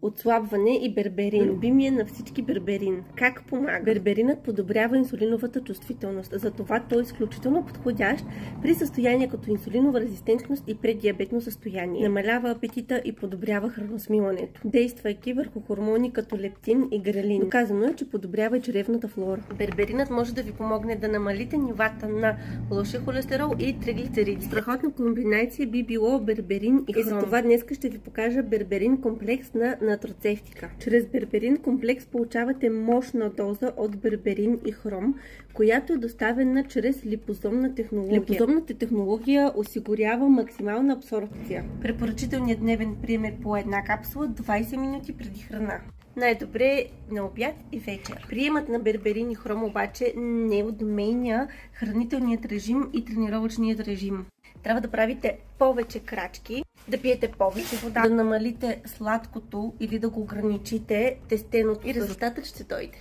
Отслабване и берберин. Любимия на всички берберин. Как помага? Берберинът подобрява инсулиновата чувствителност. Затова той е изключително подходящ при състояние като инсулинова резистентност и преддиабетно състояние. Намалява апетита и подобрява храносмилането, действайки върху хормони като лептин и грелин. Доказано е, че подобрява и чревната флора. Берберинът може да ви помогне да намалите нивата на лошия холестерол и триглицериди. Страхотна комбинация би било берберин и хром. И за това днес ще ви покажа берберин комплекс на нутроцевтика. Чрез берберин комплекс получавате мощна доза от берберин и хром, която е доставена чрез липозомна технология. Липозомната технология осигурява максимална абсорбция. Препоръчителният дневен прием е по една капсула 20 минути преди храна. Най-добре на обяд и вечер. Приемът на берберин и хром обаче не отменя хранителният режим и тренировъчният режим. Трябва да правите повече крачки, да пиете повече вода, да намалите сладкото или да го ограничите тестеното и резултатът ще дойде.